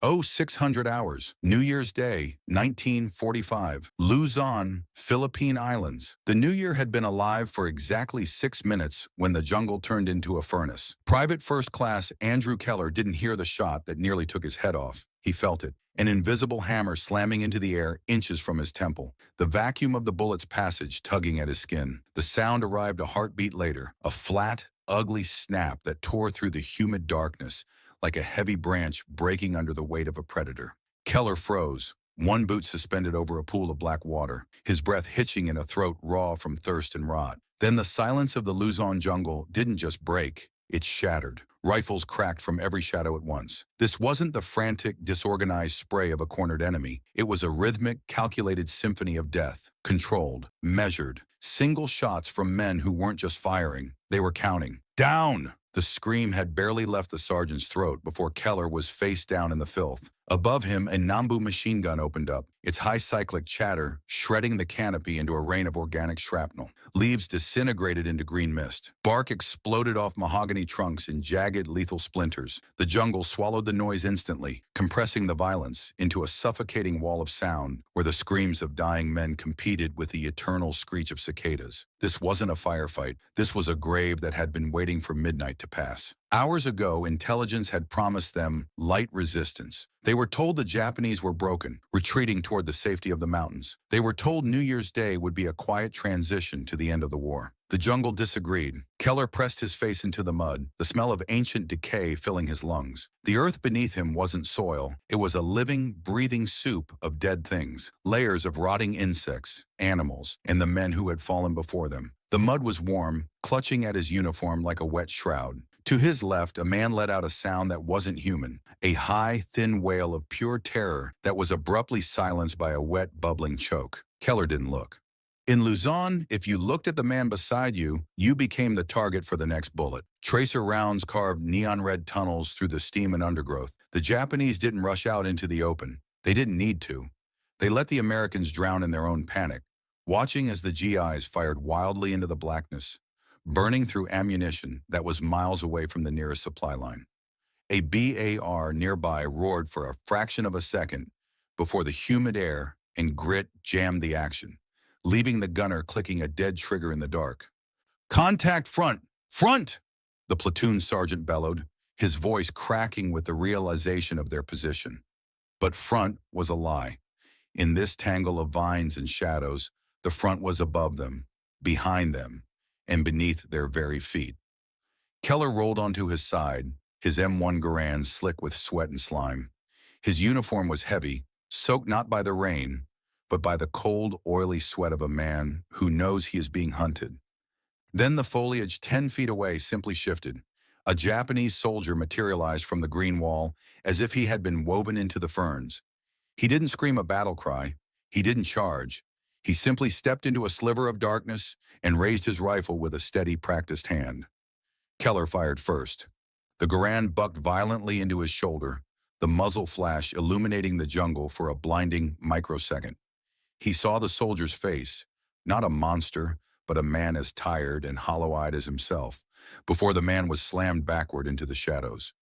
600 hours. New Year's Day, 1945. Luzon, Philippine Islands. The new year had been alive for exactly 6 minutes when the jungle turned into a furnace. Private First Class Andrew Keller didn't hear the shot that nearly took his head off. He felt it. An invisible hammer slamming into the air inches from his temple. The vacuum of the bullet's passage tugging at his skin. The sound arrived a heartbeat later. A flat, ugly snap that tore through the humid darkness like a heavy branch breaking under the weight of a predator. Keller froze, one boot suspended over a pool of black water, his breath hitching in a throat raw from thirst and rot. Then the silence of the Luzon jungle didn't just break, it shattered. Rifles cracked from every shadow at once. This wasn't the frantic, disorganized spray of a cornered enemy. It was a rhythmic, calculated symphony of death. Controlled, measured, single shots from men who weren't just firing, they were counting. Down! The scream had barely left the sergeant's throat before Keller was face down in the filth. Above him, a Nambu machine gun opened up, its high cyclic chatter shredding the canopy into a rain of organic shrapnel. Leaves disintegrated into green mist. Bark exploded off mahogany trunks in jagged, lethal splinters. The jungle swallowed the noise instantly, compressing the violence into a suffocating wall of sound where the screams of dying men competed with the eternal screech of cicadas. This wasn't a firefight. This was a grave that had been waiting for midnight to pass. Hours ago, intelligence had promised them light resistance. They were told the Japanese were broken, retreating toward the safety of the mountains. They were told New Year's Day would be a quiet transition to the end of the war. The jungle disagreed. Keller pressed his face into the mud, the smell of ancient decay filling his lungs. The earth beneath him wasn't soil. It was a living, breathing soup of dead things, layers of rotting insects, animals, and the men who had fallen before them. The mud was warm, clutching at his uniform like a wet shroud. To his left, a man let out a sound that wasn't human, a high, thin wail of pure terror that was abruptly silenced by a wet, bubbling choke. Keller didn't look. In Luzon, if you looked at the man beside you, you became the target for the next bullet. Tracer rounds carved neon-red tunnels through the steam and undergrowth. The Japanese didn't rush out into the open. They didn't need to. They let the Americans drown in their own panic, watching as the GIs fired wildly into the blackness, burning through ammunition that was miles away from the nearest supply line. A BAR nearby roared for a fraction of a second before the humid air and grit jammed the action, leaving the gunner clicking a dead trigger in the dark. "Contact front! Front!" the platoon sergeant bellowed, his voice cracking with the realization of their position. But front was a lie. In this tangle of vines and shadows, the front was above them, behind them, and beneath their very feet. Keller rolled onto his side, his M1 Garand slick with sweat and slime. His uniform was heavy, soaked not by the rain, but by the cold, oily sweat of a man who knows he is being hunted. Then the foliage 10 feet away simply shifted. A Japanese soldier materialized from the green wall as if he had been woven into the ferns. He didn't scream a battle cry. He didn't charge. He simply stepped into a sliver of darkness and raised his rifle with a steady, practiced hand. Keller fired first. The Garand bucked violently into his shoulder, the muzzle flash illuminating the jungle for a blinding microsecond. He saw the soldier's face, not a monster, but a man as tired and hollow-eyed as himself, before the man was slammed backward into the shadows.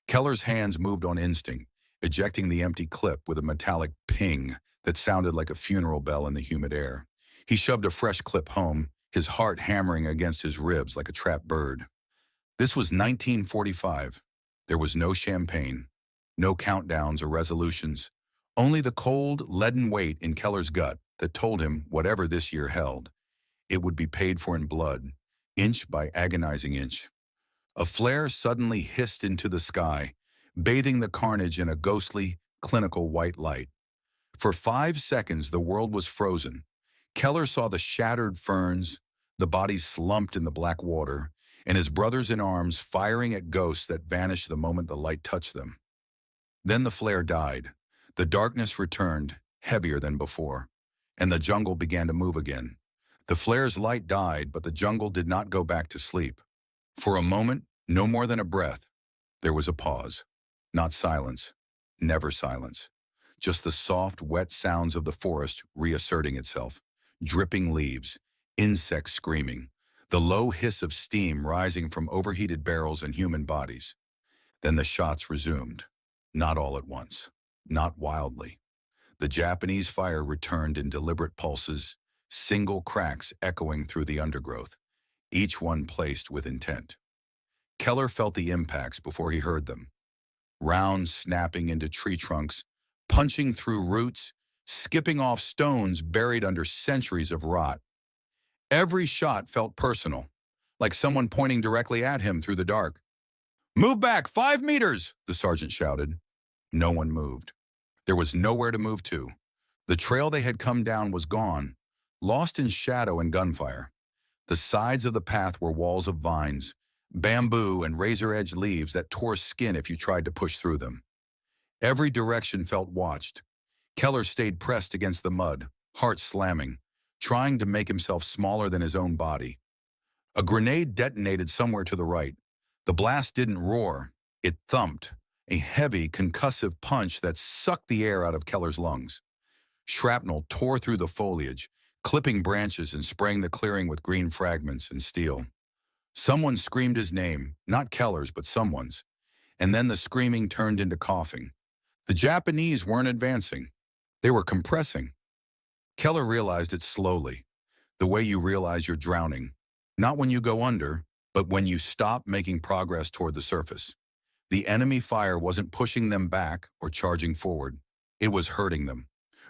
Keller's hands moved on instinct, ejecting the empty clip with a metallic ping that sounded like a funeral bell in the humid air. He shoved a fresh clip home, his heart hammering against his ribs like a trapped bird. This was 1945. There was no champagne, no countdowns or resolutions, only the cold, leaden weight in Keller's gut that told him whatever this year held, it would be paid for in blood, inch by agonizing inch. A flare suddenly hissed into the sky, bathing the carnage in a ghostly, clinical white light. For 5 seconds, the world was frozen. Keller saw the shattered ferns, the bodies slumped in the black water, and his brothers in arms firing at ghosts that vanished the moment the light touched them. Then the flare died. The darkness returned, heavier than before, and the jungle began to move again. The flare's light died, but the jungle did not go back to sleep. For a moment, no more than a breath, there was a pause. Not silence, never silence. Just the soft, wet sounds of the forest reasserting itself. Dripping leaves, insects screaming, the low hiss of steam rising from overheated barrels and human bodies. Then the shots resumed, not all at once. not wildly. The Japanese fire returned in deliberate pulses, single cracks echoing through the undergrowth, each one placed with intent. Keller felt the impacts before he heard them. Rounds snapping into tree trunks, punching through roots, skipping off stones buried under centuries of rot. Every shot felt personal, like someone pointing directly at him through the dark. "Move back 5 meters!" the sergeant shouted. No one moved. There was nowhere to move to. The trail they had come down was gone, lost in shadow and gunfire. The sides of the path were walls of vines, bamboo and razor-edged leaves that tore skin if you tried to push through them. Every direction felt watched. Keller stayed pressed against the mud, heart slamming, trying to make himself smaller than his own body. A grenade detonated somewhere to the right. The blast didn't roar, it thumped, a heavy, concussive punch that sucked the air out of Keller's lungs. Shrapnel tore through the foliage, clipping branches and spraying the clearing with green fragments and steel. Someone screamed his name, not Keller's, but someone's, and then the screaming turned into coughing. The Japanese weren't advancing. They were compressing. Keller realized it slowly, the way you realize you're drowning. Not when you go under, but when you stop making progress toward the surface. The enemy fire wasn't pushing them back or charging forward. It was hurting them,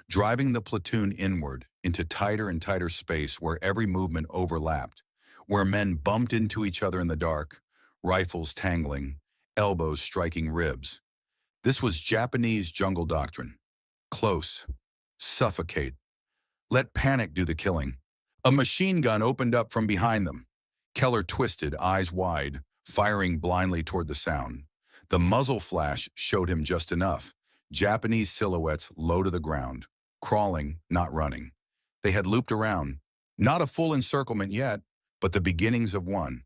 driving the platoon inward into tighter and tighter space where every movement overlapped, where men bumped into each other in the dark, rifles tangling, elbows striking ribs. This was Japanese jungle doctrine. Close. Suffocate. Let panic do the killing. A machine gun opened up from behind them. Keller twisted, eyes wide, firing blindly toward the sound. The muzzle flash showed him just enough. Japanese silhouettes low to the ground, crawling, not running. They had looped around. Not a full encirclement yet, but the beginnings of one.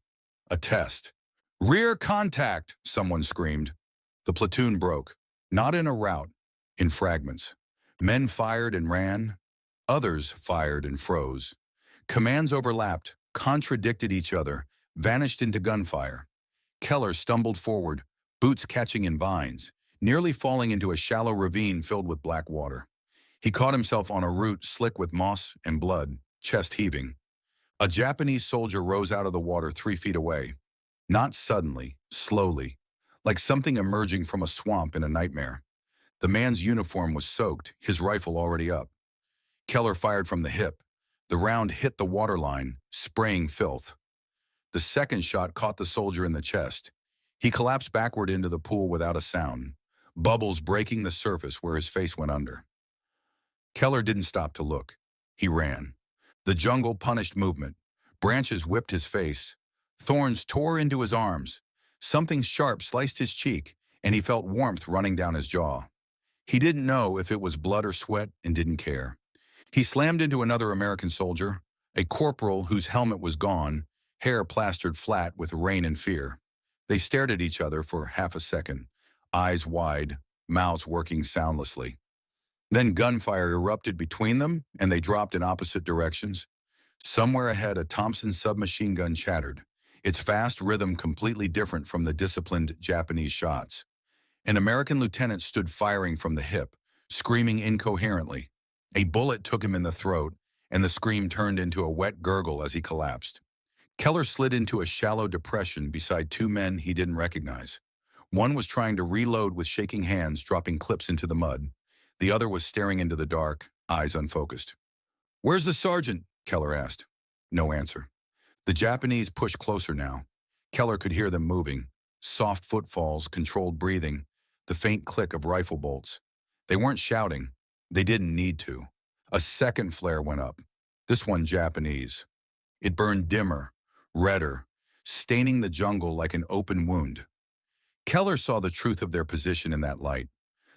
A test. "Rear contact!" someone screamed. The platoon broke, not in a rout, in fragments. Men fired and ran. Others fired and froze. Commands overlapped, contradicted each other, vanished into gunfire. Keller stumbled forward, boots catching in vines, nearly falling into a shallow ravine filled with black water. He caught himself on a root slick with moss and blood, chest heaving. A Japanese soldier rose out of the water 3 feet away. Not suddenly, slowly, like something emerging from a swamp in a nightmare. The man's uniform was soaked, his rifle already up. Keller fired from the hip. The round hit the waterline, spraying filth. The second shot caught the soldier in the chest. He collapsed backward into the pool without a sound, bubbles breaking the surface where his face went under. Keller didn't stop to look. He ran. The jungle punished movement. Branches whipped his face. Thorns tore into his arms. Something sharp sliced his cheek, and he felt warmth running down his jaw. He didn't know if it was blood or sweat and didn't care. He slammed into another American soldier, a corporal whose helmet was gone, hair plastered flat with rain and fear. They stared at each other for half a second, eyes wide, mouths working soundlessly. Then gunfire erupted between them, and they dropped in opposite directions. Somewhere ahead, a Thompson submachine gun chattered, its fast rhythm completely different from the disciplined Japanese shots. An American lieutenant stood firing from the hip, screaming incoherently. A bullet took him in the throat, and the scream turned into a wet gurgle as he collapsed. Keller slid into a shallow depression beside two men he didn't recognize. One was trying to reload with shaking hands, dropping clips into the mud. The other was staring into the dark, eyes unfocused. "Where's the sergeant?" Keller asked. No answer. The Japanese pushed closer now. Keller could hear them moving. Soft footfalls, controlled breathing, the faint click of rifle bolts. They weren't shouting. They didn't need to. A second flare went up. This one Japanese. It burned dimmer, redder, staining the jungle like an open wound. Keller saw the truth of their position in that light.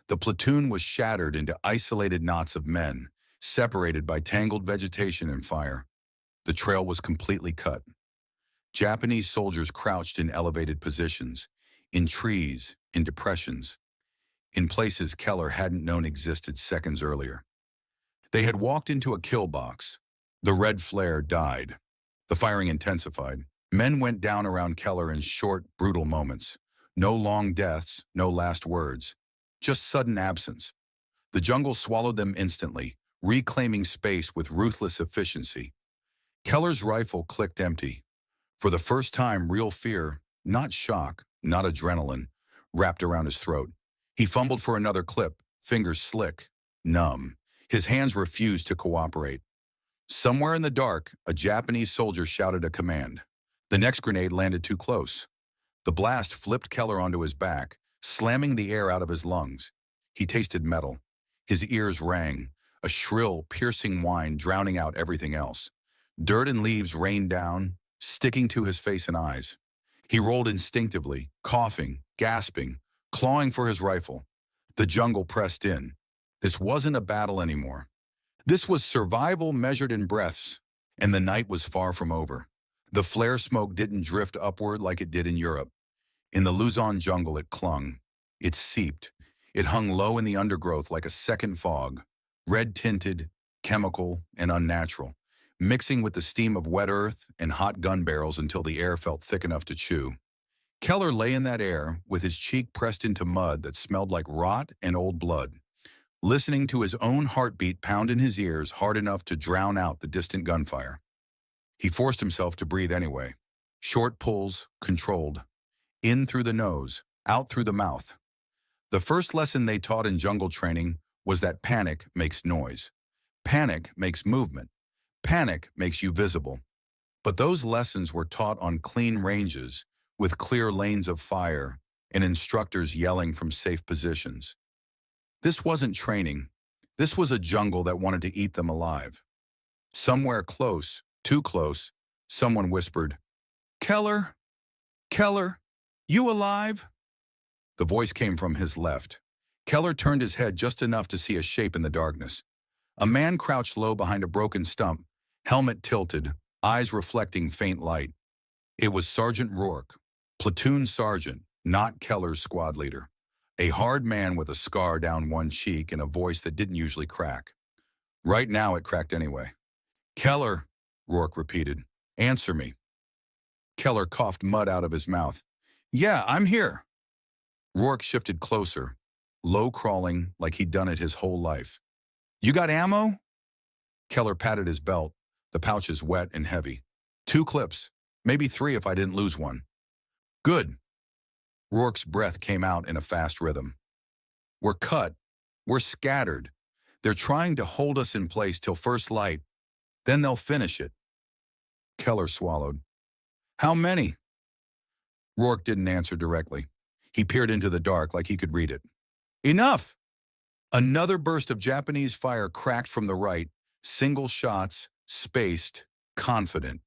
The platoon was shattered into isolated knots of men, separated by tangled vegetation and fire. The trail was completely cut. Japanese soldiers crouched in elevated positions, in trees, in depressions, in places Keller hadn't known existed seconds earlier. They had walked into a kill box. The red flare died. The firing intensified. Men went down around Keller in short, brutal moments. No long deaths, no last words. Just sudden absence. The jungle swallowed them instantly, reclaiming space with ruthless efficiency. Keller's rifle clicked empty. For the first time, real fear, not shock, not adrenaline, wrapped around his throat. He fumbled for another clip, fingers slick, numb. His hands refused to cooperate. Somewhere in the dark, a Japanese soldier shouted a command. The next grenade landed too close. The blast flipped Keller onto his back, slamming the air out of his lungs. He tasted metal. His ears rang, a shrill, piercing whine drowning out everything else. Dirt and leaves rained down, sticking to his face and eyes. He rolled instinctively, coughing, gasping, clawing for his rifle. The jungle pressed in. This wasn't a battle anymore. This was survival measured in breaths, and the night was far from over. The flare smoke didn't drift upward like it did in Europe. In the Luzon jungle it clung. It seeped. It hung low in the undergrowth like a second fog, red-tinted, chemical, and unnatural, mixing with the steam of wet earth and hot gun barrels until the air felt thick enough to chew. Keller lay in that air with his cheek pressed into mud that smelled like rot and old blood, listening to his own heartbeat pound in his ears hard enough to drown out the distant gunfire. He forced himself to breathe anyway. Short pulls, controlled. In through the nose, out through the mouth. The first lesson they taught in jungle training was that panic makes noise. Panic makes movement. Panic makes you visible. But those lessons were taught on clean ranges, with clear lanes of fire and instructors yelling from safe positions. This wasn't training. This was a jungle that wanted to eat them alive. Somewhere close, too close, someone whispered, "Keller? Keller? You alive?" The voice came from his left. Keller turned his head just enough to see a shape in the darkness. A man crouched low behind a broken stump, helmet tilted, eyes reflecting faint light. It was Sergeant Rourke, platoon sergeant, not Keller's squad leader. A hard man with a scar down one cheek and a voice that didn't usually crack. Right now it cracked anyway. "Keller," Rourke repeated. "Answer me." Keller coughed mud out of his mouth. "Yeah, I'm here." Rourke shifted closer, low crawling like he'd done it his whole life. "You got ammo?" Keller patted his belt, the pouches wet and heavy. "2 clips, maybe 3 if I didn't lose one." "Good." Rourke's breath came out in a fast rhythm. "We're cut. We're scattered. They're trying to hold us in place till first light. Then they'll finish it." Keller swallowed. "How many?" Rourke didn't answer directly. He peered into the dark like he could read it. "Enough!" Another burst of Japanese fire cracked from the right, single shots, spaced, confident.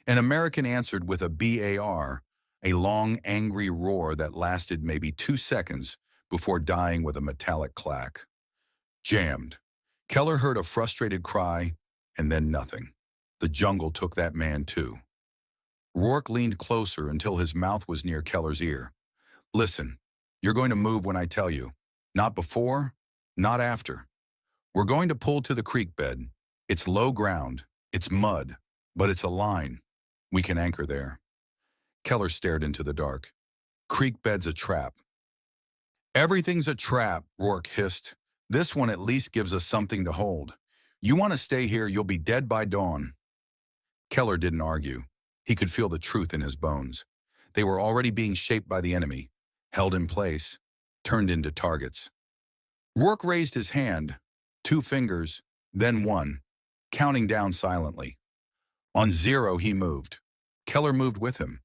An American answered with a BAR, a long, angry roar that lasted maybe 2 seconds before dying with a metallic clack. Jammed. Keller heard a frustrated cry, and then nothing. The jungle took that man too. Rourke leaned closer until his mouth was near Keller's ear. "Listen, you're going to move when I tell you. Not before, not after. We're going to pull to the creek bed. It's low ground, it's mud, but it's a line. We can anchor there." Keller stared into the dark. "Creek bed's a trap." "Everything's a trap," Rourke hissed. "This one at least gives us something to hold. You want to stay here, you'll be dead by dawn." Keller didn't argue. He could feel the truth in his bones. They were already being shaped by the enemy, held in place, turned into targets. Rourke raised his hand, 2 fingers, then 1, counting down silently. On 0, he moved. Keller moved with him.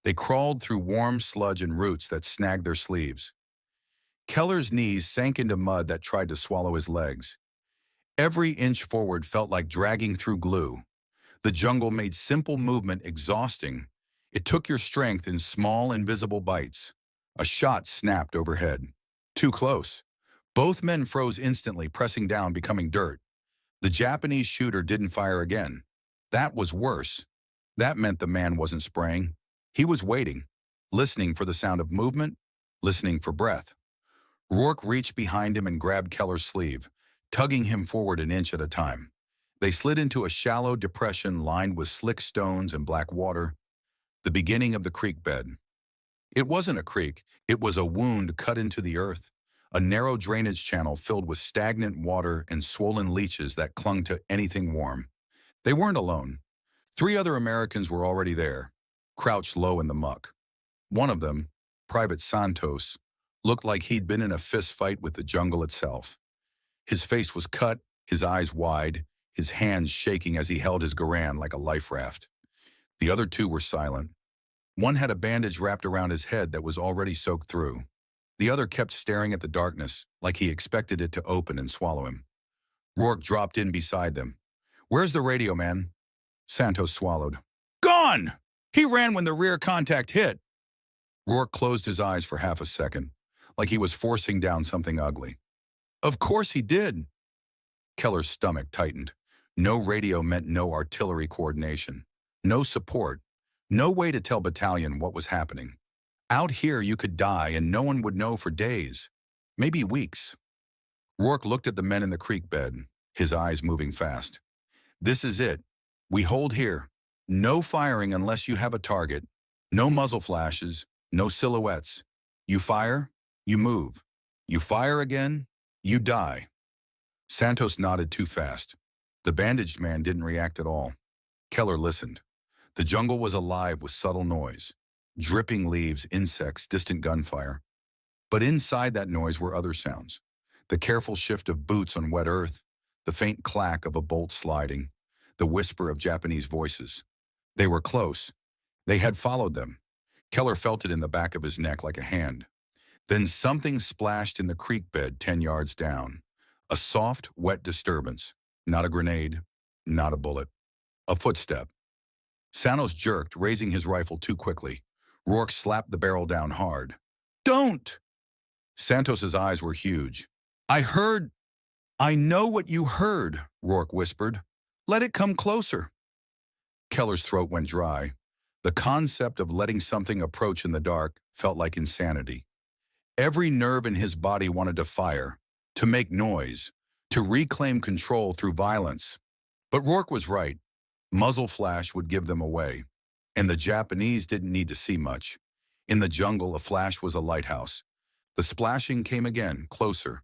They crawled through warm sludge and roots that snagged their sleeves. Keller's knees sank into mud that tried to swallow his legs. Every inch forward felt like dragging through glue. The jungle made simple movement exhausting. It took your strength in small, invisible bites. A shot snapped overhead. Too close. Both men froze instantly, pressing down, becoming dirt. The Japanese shooter didn't fire again. That was worse. That meant the man wasn't spraying. He was waiting, listening for the sound of movement, listening for breath. Rourke reached behind him and grabbed Keller's sleeve, tugging him forward an inch at a time. They slid into a shallow depression lined with slick stones and black water, the beginning of the creek bed. It wasn't a creek, it was a wound cut into the earth, a narrow drainage channel filled with stagnant water and swollen leeches that clung to anything warm. They weren't alone. 3 other Americans were already there, crouched low in the muck. One of them, Private Santos, looked like he'd been in a fist fight with the jungle itself. His face was cut, his eyes wide, his hands shaking as he held his Garand like a life raft. The other 2 were silent. One had a bandage wrapped around his head that was already soaked through. The other kept staring at the darkness like he expected it to open and swallow him. Rourke dropped in beside them. "Where's the radio man?" Santos swallowed. "Gone! He ran when the rear contact hit." Rourke closed his eyes for half a second, like he was forcing down something ugly. "Of course he did." Keller's stomach tightened. No radio meant no artillery coordination, no support, no way to tell battalion what was happening. Out here you could die and no one would know for days, maybe weeks. Rourke looked at the men in the creek bed, his eyes moving fast. "This is it. We hold here. No firing unless you have a target. No muzzle flashes, no silhouettes. You fire, you move. You fire again, you die." Santos nodded too fast. The bandaged man didn't react at all. Keller listened. The jungle was alive with subtle noise. Dripping leaves, insects, distant gunfire. But inside that noise were other sounds. The careful shift of boots on wet earth, the faint clack of a bolt sliding, the whisper of Japanese voices. They were close. They had followed them. Keller felt it in the back of his neck like a hand. Then something splashed in the creek bed 10 yards down. A soft, wet disturbance. Not a grenade, not a bullet. A footstep. Santos jerked, raising his rifle too quickly. Rourke slapped the barrel down hard. "Don't!" Santos's eyes were huge. "I know what you heard," Rourke whispered. "Let it come closer." Keller's throat went dry. The concept of letting something approach in the dark felt like insanity. Every nerve in his body wanted to fire, to make noise, to reclaim control through violence. But Rourke was right. Muzzle flash would give them away. And the Japanese didn't need to see much. In the jungle, a flash was a lighthouse. The splashing came again, closer.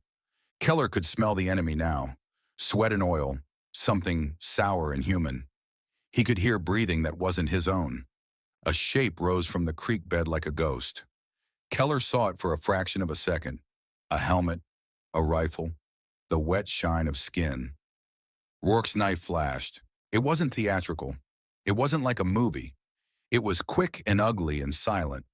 Keller could smell the enemy now. Sweat and oil, something sour and human. He could hear breathing that wasn't his own. A shape rose from the creek bed like a ghost. Keller saw it for a fraction of a second. A helmet, a rifle, the wet shine of skin. Rourke's knife flashed. It wasn't theatrical. It wasn't like a movie. It was quick and ugly and silent.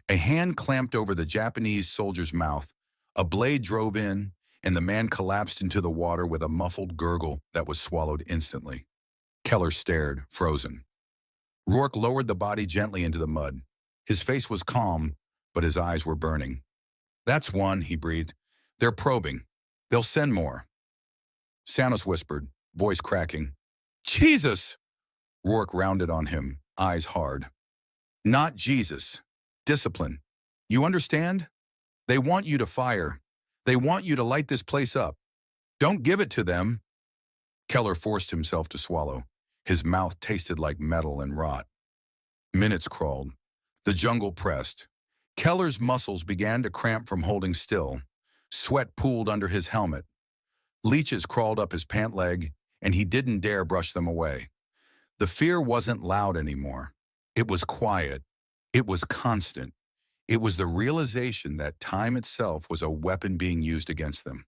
A hand clamped over the Japanese soldier's mouth. A blade drove in, and the man collapsed into the water with a muffled gurgle that was swallowed instantly. Keller stared, frozen. Rourke lowered the body gently into the mud. His face was calm, but his eyes were burning. "That's one," he breathed. "They're probing. They'll send more." Santos whispered, voice cracking. "Jesus!" Rourke rounded on him, eyes hard. "Not Jesus. Discipline. You understand? They want you to fire. They want you to light this place up. Don't give it to them." Keller forced himself to swallow. His mouth tasted like metal and rot. Minutes crawled. The jungle pressed. Keller's muscles began to cramp from holding still. Sweat pooled under his helmet. Leeches crawled up his pant leg, and he didn't dare brush them away. The fear wasn't loud anymore. It was quiet. It was constant. It was the realization that time itself was a weapon being used against them.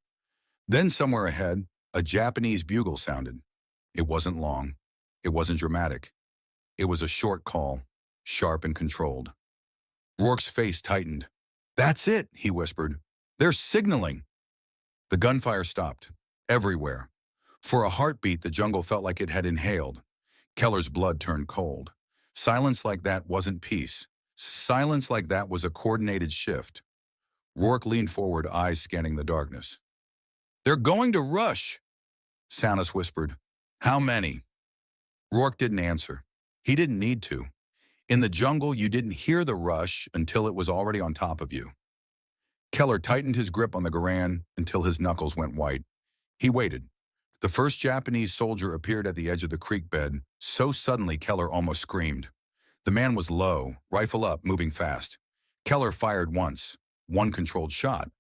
Then somewhere ahead, a Japanese bugle sounded. It wasn't long. It wasn't dramatic. It was a short call, sharp and controlled. Rourke's face tightened. "That's it," he whispered. "They're signaling." The gunfire stopped. Everywhere. For a heartbeat, the jungle felt like it had inhaled. Keller's blood turned cold. Silence like that wasn't peace. Silence like that was a coordinated shift. Rourke leaned forward, eyes scanning the darkness. "They're going to rush," Santos whispered. "How many?" Rourke didn't answer. He didn't need to. In the jungle, you didn't hear the rush until it was already on top of you. Keller tightened his grip on the Garand until his knuckles went white. He waited. The first Japanese soldier appeared at the edge of the creek bed, so suddenly Keller almost screamed. The man was low, rifle up, moving fast. Keller fired once, one controlled shot.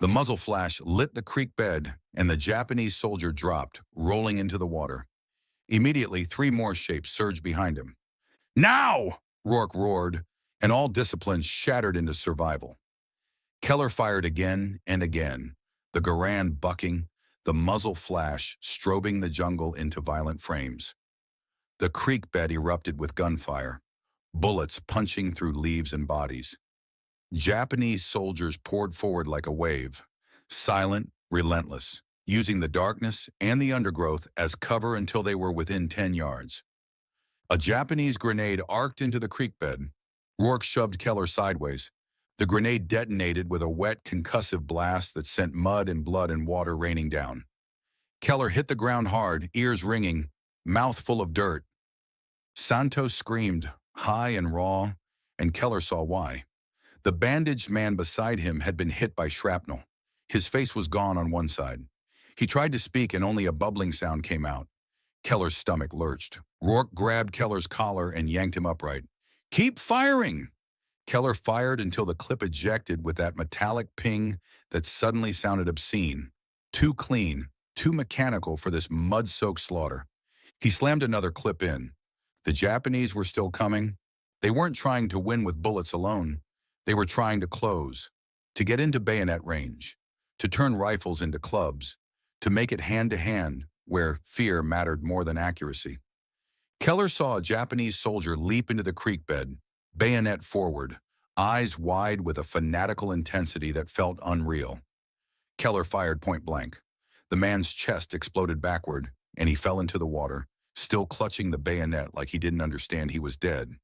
The muzzle flash lit the creek bed, and the Japanese soldier dropped, rolling into the water. Immediately, three more shapes surged behind him. Now! Rourke roared, and all discipline shattered into survival. Keller fired again and again, the Garand bucking, the muzzle flash strobing the jungle into violent frames. The creek bed erupted with gunfire, bullets punching through leaves and bodies. Japanese soldiers poured forward like a wave, silent, relentless, using the darkness and the undergrowth as cover until they were within 10 yards. A Japanese grenade arced into the creek bed. Rourke shoved Keller sideways. The grenade detonated with a wet, concussive blast that sent mud and blood and water raining down. Keller hit the ground hard, ears ringing, mouth full of dirt. Santos screamed, high and raw, and Keller saw why. The bandaged man beside him had been hit by shrapnel. His face was gone on one side. He tried to speak and only a bubbling sound came out. Keller's stomach lurched. Rourke grabbed Keller's collar and yanked him upright. Keep firing! Keller fired until the clip ejected with that metallic ping that suddenly sounded obscene. Too clean, too mechanical for this mud-soaked slaughter. He slammed another clip in. The Japanese were still coming. They weren't trying to win with bullets alone. They were trying to close, to get into bayonet range, to turn rifles into clubs, to make it hand-to-hand where fear mattered more than accuracy. Keller saw a Japanese soldier leap into the creek bed, bayonet forward, eyes wide with a fanatical intensity that felt unreal. Keller fired point blank. The man's chest exploded backward, and he fell into the water, still clutching the bayonet like he didn't understand he was dead.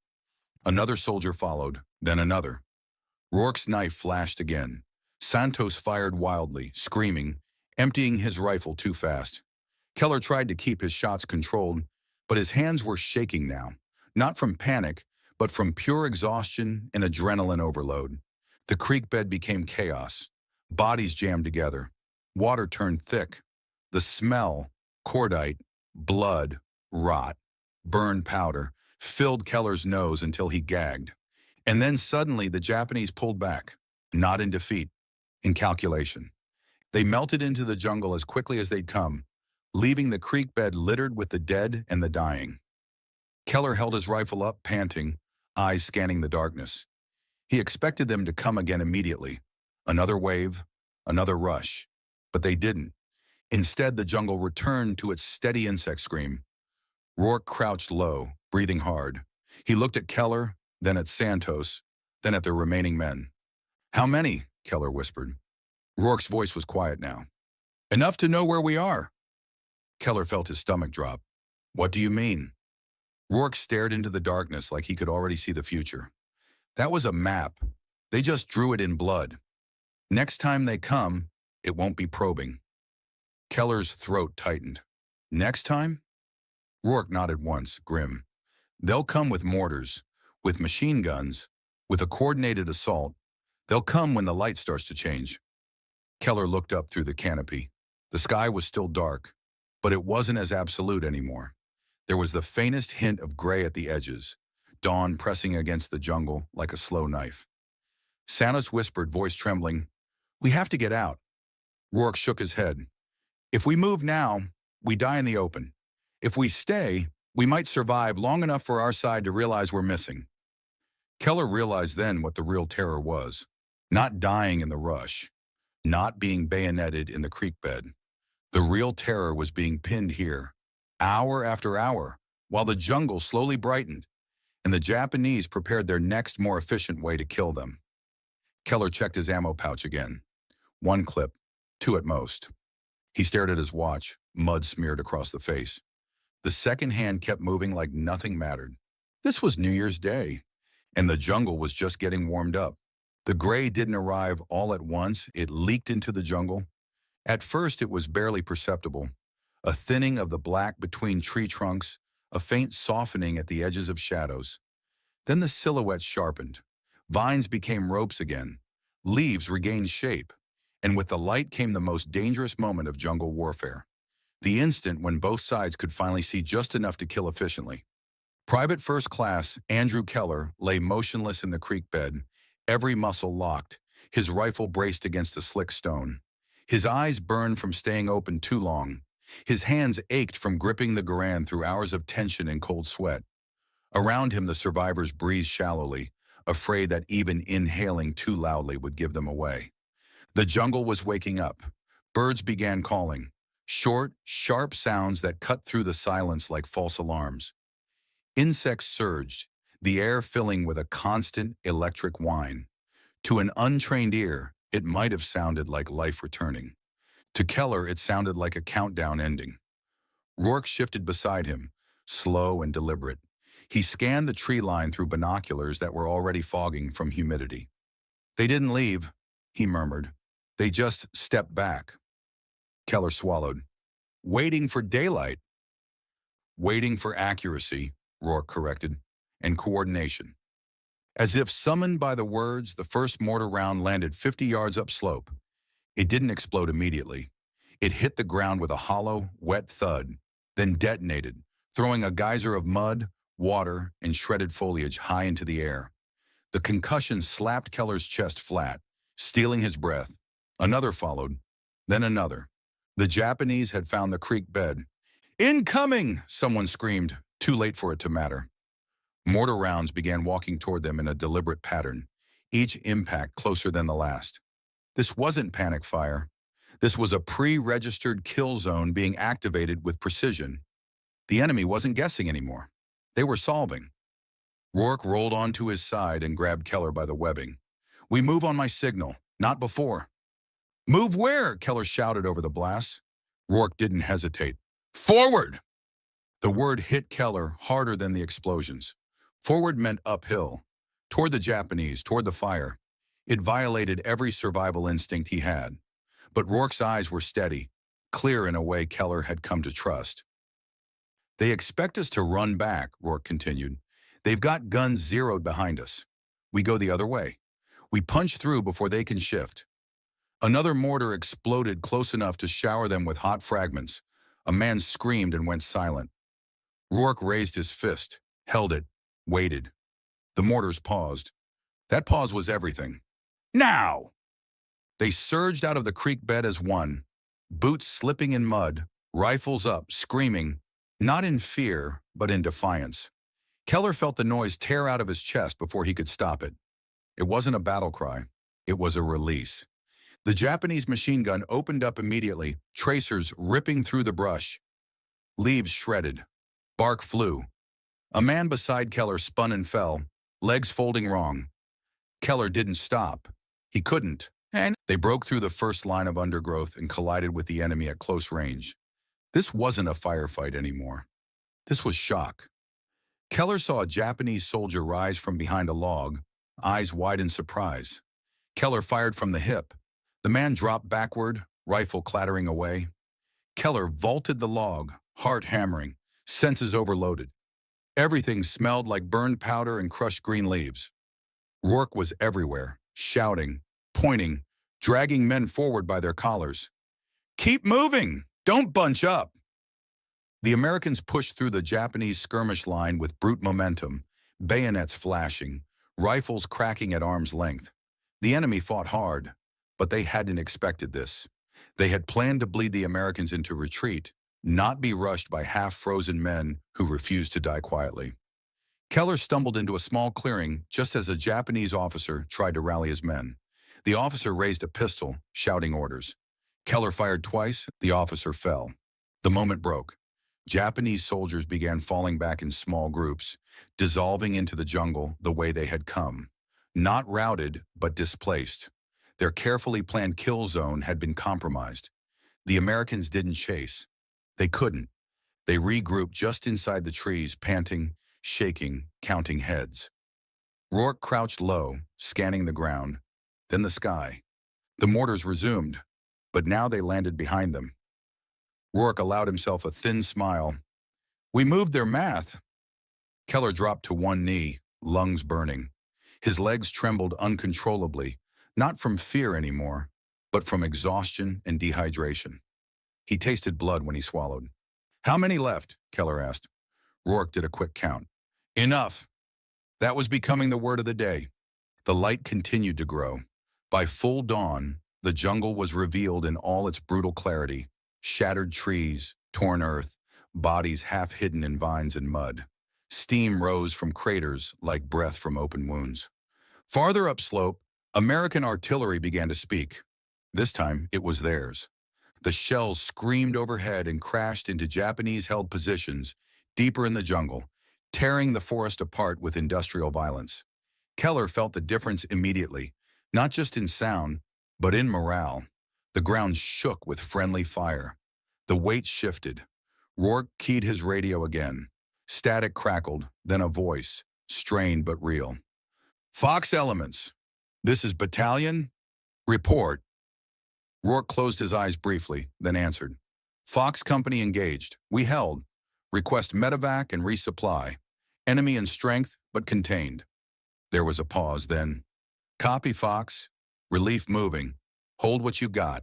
Another soldier followed, then another. Rourke's knife flashed again. Santos fired wildly, screaming, emptying his rifle too fast. Keller tried to keep his shots controlled, but his hands were shaking now, not from panic, but from pure exhaustion and adrenaline overload. The creek bed became chaos. Bodies jammed together. Water turned thick. The smell, cordite, blood, rot, burned powder, filled Keller's nose until he gagged. And then suddenly the Japanese pulled back, not in defeat, in calculation. They melted into the jungle as quickly as they'd come, leaving the creek bed littered with the dead and the dying. Keller held his rifle up, panting, eyes scanning the darkness. He expected them to come again immediately. Another wave, another rush. But they didn't. Instead, the jungle returned to its steady insect scream. Rourke crouched low, breathing hard. He looked at Keller, then at Santos, then at the remaining men. How many? Keller whispered. Rourke's voice was quiet now. Enough to know where we are. Keller felt his stomach drop. What do you mean? Rourke stared into the darkness like he could already see the future. That was a map. They just drew it in blood. Next time they come, it won't be probing. Keller's throat tightened. Next time? Rourke nodded once, grim. They'll come with mortars, with machine guns, with a coordinated assault. They'll come when the light starts to change. Keller looked up through the canopy. The sky was still dark, but it wasn't as absolute anymore. There was the faintest hint of gray at the edges, dawn pressing against the jungle like a slow knife. Santos whispered, voice trembling, "We have to get out." Rourke shook his head. "If we move now, we die in the open. If we stay, we might survive long enough for our side to realize we're missing." Keller realized then what the real terror was. Not dying in the rush, not being bayoneted in the creek bed. The real terror was being pinned here, hour after hour, while the jungle slowly brightened, and the Japanese prepared their next more efficient way to kill them. Keller checked his ammo pouch again. 1 clip, 2 at most. He stared at his watch, mud smeared across the face. The second hand kept moving like nothing mattered. This was New Year's Day, and the jungle was just getting warmed up. The gray didn't arrive all at once, it leaked into the jungle. At first it was barely perceptible, a thinning of the black between tree trunks, a faint softening at the edges of shadows. Then the silhouettes sharpened. Vines became ropes again. Leaves regained shape. And with the light came the most dangerous moment of jungle warfare. The instant when both sides could finally see just enough to kill efficiently. Private First Class Andrew Keller lay motionless in the creek bed, every muscle locked, His rifle braced against a slick stone. His eyes burned from staying open too long. His hands ached from gripping the Garand through hours of tension and cold sweat. Around him, the survivors breathed shallowly, afraid that even inhaling too loudly would give them away. The jungle was waking up. Birds began calling, short, sharp sounds that cut through the silence like false alarms. Insects surged, the air filling with a constant electric whine. To an untrained ear, it might have sounded like life returning. To Keller, it sounded like a countdown ending. Rourke shifted beside him, slow and deliberate. He scanned the tree line through binoculars that were already fogging from humidity. "They didn't leave," he murmured. "They just stepped back." Keller swallowed. "Waiting for daylight." "Waiting for accuracy," Rourke corrected, "and coordination." As if summoned by the words, the first mortar round landed 50 yards upslope. It didn't explode immediately. It hit the ground with a hollow, wet thud, then detonated, throwing a geyser of mud, water, and shredded foliage high into the air. The concussion slapped Keller's chest flat, stealing his breath. Another followed, then another. The Japanese had found the creek bed. "Incoming!" someone screamed, too late for it to matter. Mortar rounds began walking toward them in a deliberate pattern, each impact closer than the last. This wasn't panic fire. This was a pre-registered kill zone being activated with precision. The enemy wasn't guessing anymore. They were solving. Rourke rolled onto his side and grabbed Keller by the webbing. "We move on my signal, not before." "Move where?" Keller shouted over the blast. Rourke didn't hesitate. "Forward!" The word hit Keller harder than the explosions. Forward meant uphill, toward the Japanese, toward the fire. It violated every survival instinct he had. But Rourke's eyes were steady, clear in a way Keller had come to trust. "They expect us to run back," Rourke continued. "They've got guns zeroed behind us. We go the other way. We punch through before they can shift." Another mortar exploded close enough to shower them with hot fragments. A man screamed and went silent. Rourke raised his fist, held it, waited. The mortars paused. That pause was everything. "Now!" They surged out of the creek bed as one, boots slipping in mud, rifles up, screaming, not in fear, but in defiance. Keller felt the noise tear out of his chest before he could stop it. It wasn't a battle cry. It was a release. The Japanese machine gun opened up immediately, tracers ripping through the brush. Leaves shredded. Bark flew. A man beside Keller spun and fell, legs folding wrong. Keller didn't stop. He couldn't. And they broke through the first line of undergrowth and collided with the enemy at close range. This wasn't a firefight anymore. This was shock. Keller saw a Japanese soldier rise from behind a log, eyes wide in surprise. Keller fired from the hip. The man dropped backward, rifle clattering away. Keller vaulted the log, heart hammering, senses overloaded. Everything smelled like burned powder and crushed green leaves. Rourke was everywhere, shouting, pointing, dragging men forward by their collars. "Keep moving! Don't bunch up!" The Americans pushed through the Japanese skirmish line with brute momentum, bayonets flashing, rifles cracking at arm's length. The enemy fought hard, but they hadn't expected this. They had planned to bleed the Americans into retreat, not be rushed by half-frozen men who refused to die quietly. Keller stumbled into a small clearing just as a Japanese officer tried to rally his men. The officer raised a pistol, shouting orders. Keller fired twice, the officer fell. The moment broke. Japanese soldiers began falling back in small groups, dissolving into the jungle the way they had come. Not routed, but displaced. Their carefully planned kill zone had been compromised. The Americans didn't chase. They couldn't. They regrouped just inside the trees, panting, shaking, counting heads. Rourke crouched low, scanning the ground, then the sky. The mortars resumed, but now they landed behind them. Rourke allowed himself a thin smile. "We moved their math." Keller dropped to one knee, lungs burning. His legs trembled uncontrollably, not from fear anymore, but from exhaustion and dehydration. He tasted blood when he swallowed. "How many left?" Keller asked. Rourke did a quick count. "Enough." That was becoming the word of the day. The light continued to grow. By full dawn, the jungle was revealed in all its brutal clarity. Shattered trees, torn earth, bodies half hidden in vines and mud. Steam rose from craters like breath from open wounds. Farther upslope, American artillery began to speak. This time, it was theirs. The shells screamed overhead and crashed into Japanese-held positions deeper in the jungle, tearing the forest apart with industrial violence. Keller felt the difference immediately, not just in sound, but in morale. The ground shook with friendly fire. The weight shifted. Rourke keyed his radio again. Static crackled, then a voice, strained but real. Fox Elements. This is Battalion. Report. Rourke closed his eyes briefly, then answered. Fox Company engaged. We held. Request medevac and resupply. Enemy in strength, but contained. There was a pause, then. Copy, Fox. Relief moving. Hold what you got.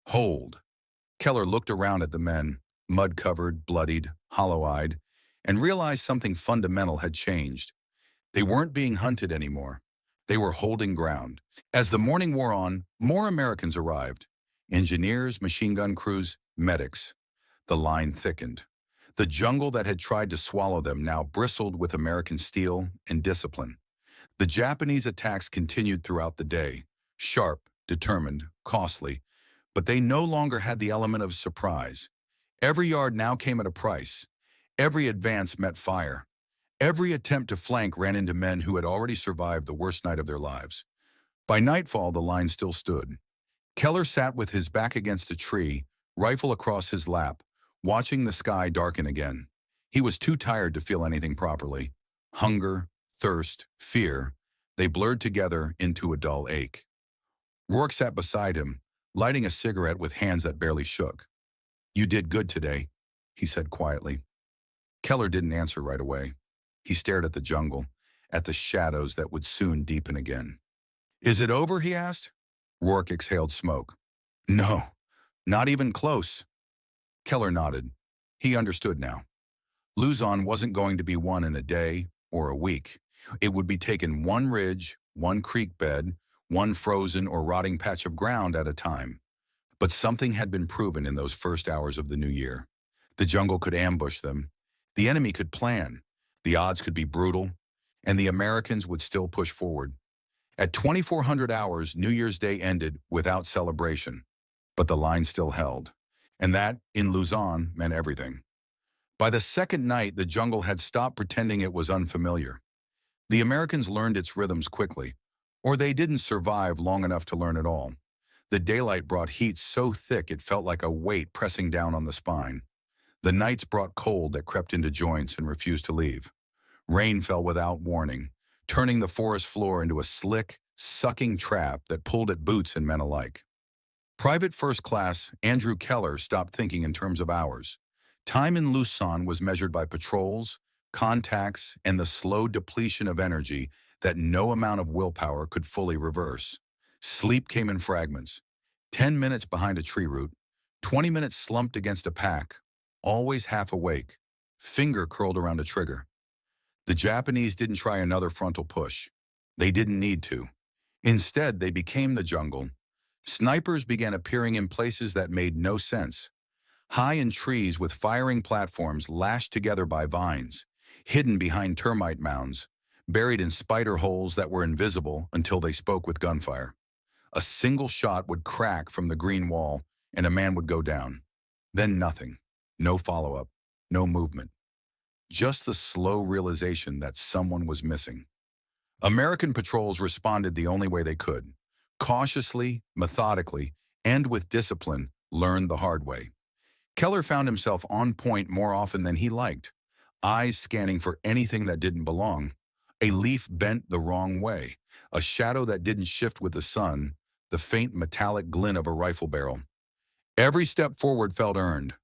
Hold. Keller looked around at the men, mud-covered, bloodied, hollow-eyed, and realized something fundamental had changed. They weren't being hunted anymore. They were holding ground. As the morning wore on, more Americans arrived. Engineers, machine gun crews, medics. The line thickened. The jungle that had tried to swallow them now bristled with American steel and discipline. The Japanese attacks continued throughout the day, sharp, determined, costly, but they no longer had the element of surprise. Every yard now came at a price. Every advance met fire. Every attempt to flank ran into men who had already survived the worst night of their lives. By nightfall, the line still stood. Keller sat with his back against a tree, rifle across his lap, watching the sky darken again. He was too tired to feel anything properly. Hunger, thirst, fear, they blurred together into a dull ache. Rourke sat beside him, lighting a cigarette with hands that barely shook. You did good today, he said quietly. Keller didn't answer right away. He stared at the jungle, at the shadows that would soon deepen again. Is it over, he asked. Rourke exhaled smoke. No, not even close. Keller nodded. He understood now. Luzon wasn't going to be won in a day or a week. It would be taken one ridge, one creek bed, one frozen or rotting patch of ground at a time. But something had been proven in those first hours of the new year. The jungle could ambush them. The enemy could plan. The odds could be brutal, and the Americans would still push forward. At 2400 hours, New Year's Day ended without celebration, but the line still held. And that, in Luzon, meant everything. By the second night, the jungle had stopped pretending it was unfamiliar. The Americans learned its rhythms quickly, or they didn't survive long enough to learn at all. The daylight brought heat so thick it felt like a weight pressing down on the spine. The nights brought cold that crept into joints and refused to leave. Rain fell without warning, turning the forest floor into a slick, sucking trap that pulled at boots and men alike. Private First Class Andrew Keller stopped thinking in terms of hours. Time in Luzon was measured by patrols, contacts, and the slow depletion of energy that no amount of willpower could fully reverse. Sleep came in fragments. 10 minutes behind a tree root, 20 minutes slumped against a pack, always half awake, finger curled around a trigger. The Japanese didn't try another frontal push. They didn't need to. Instead, they became the jungle. Snipers began appearing in places that made no sense. High in trees with firing platforms lashed together by vines, hidden behind termite mounds, buried in spider holes that were invisible until they spoke with gunfire. A single shot would crack from the green wall, and a man would go down. Then nothing. No follow-up. No movement. Just the slow realization that someone was missing. American patrols responded the only way they could. Cautiously, methodically, and with discipline, learned the hard way. Keller found himself on point more often than he liked, eyes scanning for anything that didn't belong. A leaf bent the wrong way, a shadow that didn't shift with the sun, the faint metallic glint of a rifle barrel. Every step forward felt earned.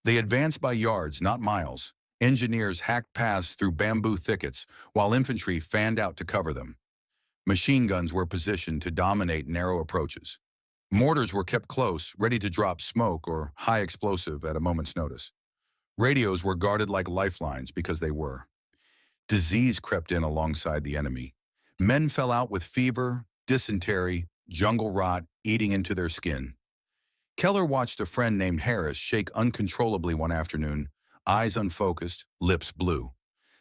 They advanced by yards, not miles. Engineers hacked paths through bamboo thickets, while infantry fanned out to cover them. Machine guns were positioned to dominate narrow approaches. Mortars were kept close, ready to drop smoke or high explosive at a moment's notice. Radios were guarded like lifelines because they were. Disease crept in alongside the enemy. Men fell out with fever, dysentery, jungle rot eating into their skin. Keller watched a friend named Harris shake uncontrollably one afternoon, eyes unfocused, lips blue.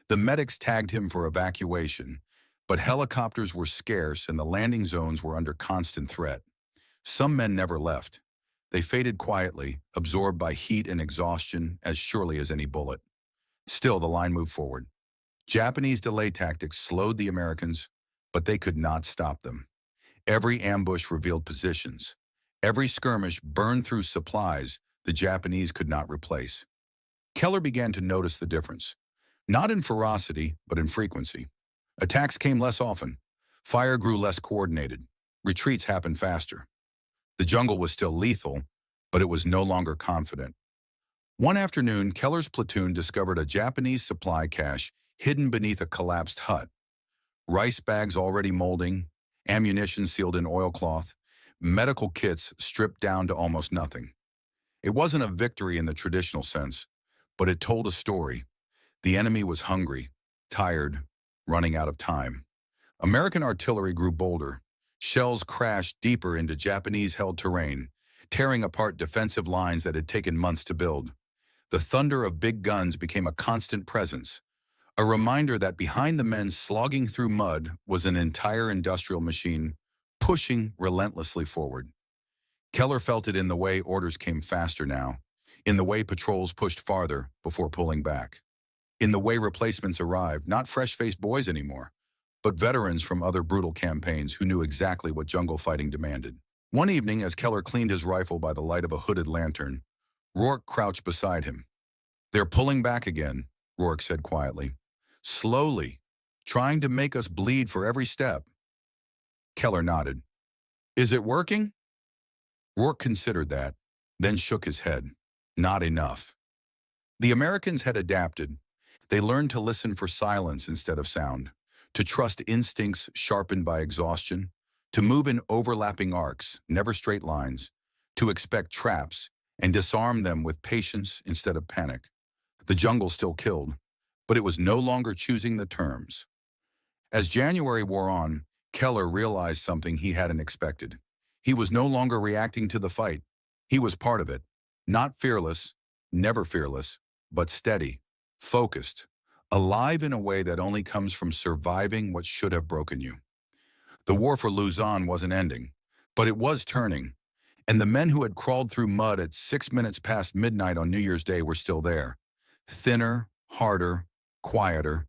The medics tagged him for evacuation, but helicopters were scarce and the landing zones were under constant threat. Some men never left. They faded quietly, absorbed by heat and exhaustion as surely as any bullet. Still, the line moved forward. Japanese delay tactics slowed the Americans, but they could not stop them. Every ambush revealed positions. Every skirmish burned through supplies the Japanese could not replace. Keller began to notice the difference. Not in ferocity, but in frequency. Attacks came less often. Fire grew less coordinated. Retreats happened faster. The jungle was still lethal, but it was no longer confident. One afternoon, Keller's platoon discovered a Japanese supply cache hidden beneath a collapsed hut. Rice bags already molding, ammunition sealed in oilcloth, medical kits stripped down to almost nothing. It wasn't a victory in the traditional sense, but it told a story. The enemy was hungry, tired, running out of time. American artillery grew bolder. Shells crashed deeper into Japanese-held terrain, tearing apart defensive lines that had taken months to build. The thunder of big guns became a constant presence, a reminder that behind the men slogging through mud was an entire industrial machine pushing relentlessly forward. Keller felt it in the way orders came faster now, in the way patrols pushed farther before pulling back, in the way replacements arrived, not fresh-faced boys anymore, but veterans from other brutal campaigns who knew exactly what jungle fighting demanded. One evening, as Keller cleaned his rifle by the light of a hooded lantern, Rourke crouched beside him. "They're pulling back again," Rourke said quietly. "Slowly, trying to make us bleed for every step." Keller nodded. "Is it working?" Rourke considered that, then shook his head. Not enough. The Americans had adapted. They learned to listen for silence instead of sound, to trust instincts sharpened by exhaustion, to move in overlapping arcs, never straight lines, to expect traps and disarm them with patience instead of panic. The jungle still killed, but it was no longer choosing the terms. As January wore on, Keller realized something he hadn't expected. He was no longer reacting to the fight. He was part of it. Not fearless, never fearless, but steady, focused, alive in a way that only comes from surviving what should have broken you. The war for Luzon wasn't ending, but it was turning, and the men who had crawled through mud at 6 minutes past midnight on New Year's Day were still there, thinner, harder, quieter,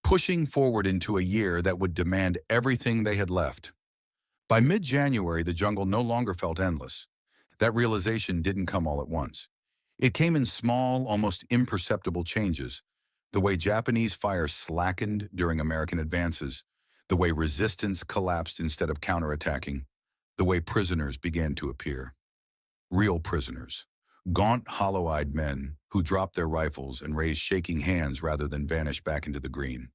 pushing forward into a year that would demand everything they had left. By mid-January, the jungle no longer felt endless. That realization didn't come all at once. It came in small, almost imperceptible changes. The way Japanese fire slackened during American advances, the way resistance collapsed instead of counterattacking, the way prisoners began to appear. Real prisoners. Gaunt, hollow-eyed men who dropped their rifles and raised shaking hands rather than vanished back into the green.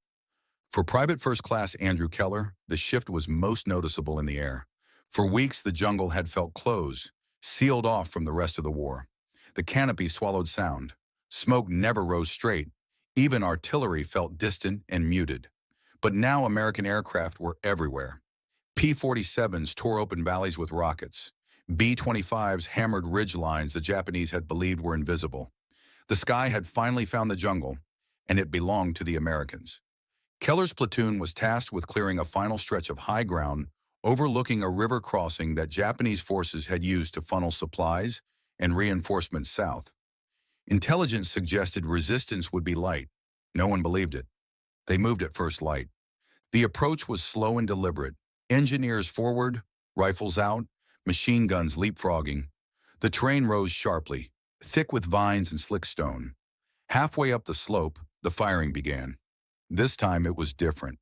For Private First Class Andrew Keller, the shift was most noticeable in the air. For weeks, the jungle had felt closed, sealed off from the rest of the war. The canopy swallowed sound. Smoke never rose straight. Even artillery felt distant and muted. But now American aircraft were everywhere. P-47s tore open valleys with rockets. B-25s hammered ridge lines the Japanese had believed were invisible. The sky had finally found the jungle, and it belonged to the Americans. Keller's platoon was tasked with clearing a final stretch of high ground overlooking a river crossing that Japanese forces had used to funnel supplies and reinforcements south. Intelligence suggested resistance would be light. No one believed it. They moved at first light. The approach was slow and deliberate. Engineers forward, rifles out, machine guns leapfrogging. The terrain rose sharply, thick with vines and slick stone. Halfway up the slope, the firing began. This time it was different.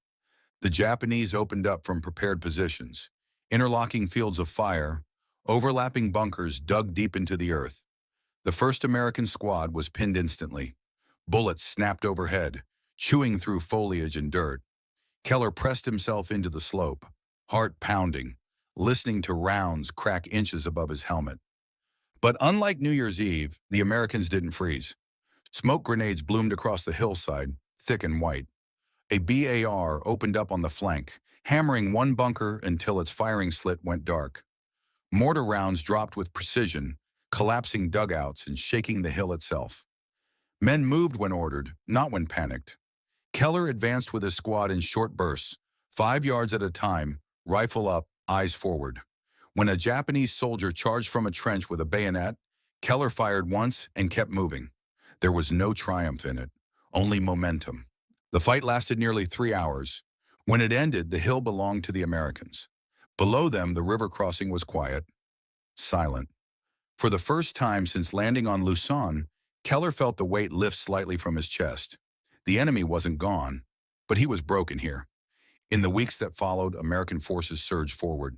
The Japanese opened up from prepared positions, interlocking fields of fire, overlapping bunkers dug deep into the earth. The first American squad was pinned instantly. Bullets snapped overhead, chewing through foliage and dirt. Keller pressed himself into the slope, heart pounding, listening to rounds crack inches above his helmet. But unlike New Year's Eve, the Americans didn't freeze. Smoke grenades bloomed across the hillside, thick and white. A BAR opened up on the flank, hammering one bunker until its firing slit went dark. Mortar rounds dropped with precision, collapsing dugouts and shaking the hill itself. Men moved when ordered, not when panicked. Keller advanced with his squad in short bursts, 5 yards at a time, rifle up, eyes forward. When a Japanese soldier charged from a trench with a bayonet, Keller fired once and kept moving. There was no triumph in it, only momentum. The fight lasted nearly 3 hours. When it ended, the hill belonged to the Americans. Below them, the river crossing was quiet, silent. For the first time since landing on Luzon, Keller felt the weight lift slightly from his chest. The enemy wasn't gone, but he was broken here. In the weeks that followed, American forces surged forward.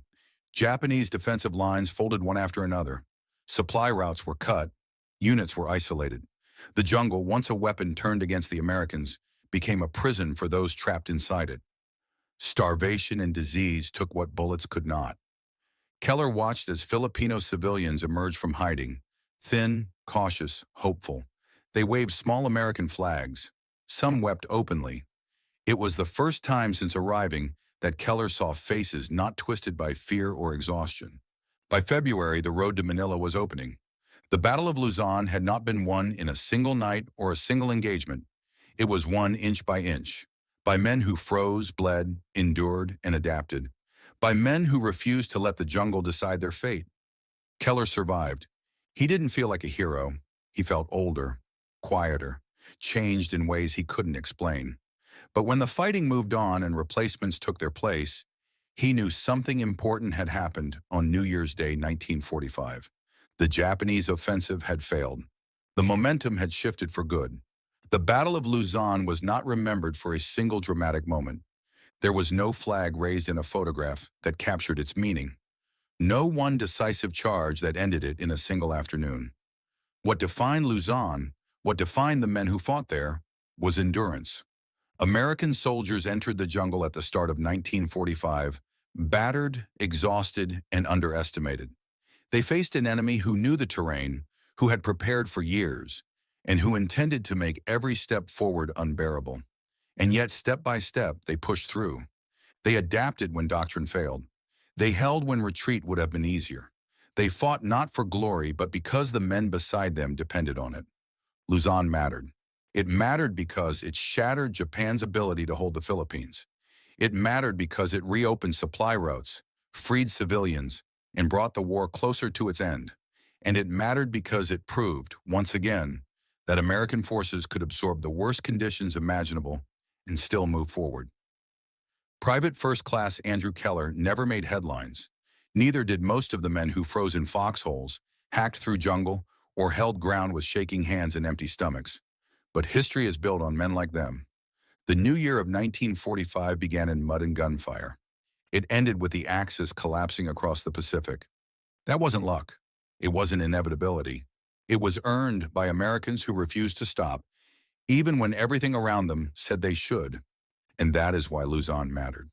Japanese defensive lines folded one after another. Supply routes were cut. Units were isolated. The jungle, once a weapon turned against the Americans, became a prison for those trapped inside it. Starvation and disease took what bullets could not. Keller watched as Filipino civilians emerged from hiding, thin, cautious, hopeful. They waved small American flags. Some wept openly. It was the first time since arriving that Keller saw faces not twisted by fear or exhaustion. By February, the road to Manila was opening. The Battle of Luzon had not been won in a single night or a single engagement. It was won inch by inch, by men who froze, bled, endured, and adapted, by men who refused to let the jungle decide their fate. Keller survived. He didn't feel like a hero. He felt older, quieter, changed in ways he couldn't explain. But when the fighting moved on and replacements took their place, he knew something important had happened on New Year's Day 1945. The Japanese offensive had failed. The momentum had shifted for good. The Battle of Luzon was not remembered for a single dramatic moment. There was no flag raised in a photograph that captured its meaning. No one decisive charge that ended it in a single afternoon. What defined Luzon, what defined the men who fought there, was endurance. American soldiers entered the jungle at the start of 1945, battered, exhausted, and underestimated. They faced an enemy who knew the terrain, who had prepared for years, and who intended to make every step forward unbearable. And yet, step by step, they pushed through. They adapted when doctrine failed. They held when retreat would have been easier. They fought not for glory, but because the men beside them depended on it. Luzon mattered. It mattered because it shattered Japan's ability to hold the Philippines. It mattered because it reopened supply routes, freed civilians, and brought the war closer to its end. And it mattered because it proved, once again, that American forces could absorb the worst conditions imaginable and still move forward. Private First Class Andrew Keller never made headlines. Neither did most of the men who froze in foxholes, hacked through jungle, or held ground with shaking hands and empty stomachs. But history is built on men like them. The new year of 1945 began in mud and gunfire. It ended with the Axis collapsing across the Pacific. That wasn't luck. It wasn't inevitability. It was earned by Americans who refused to stop, even when everything around them said they should. And that is why Luzon mattered.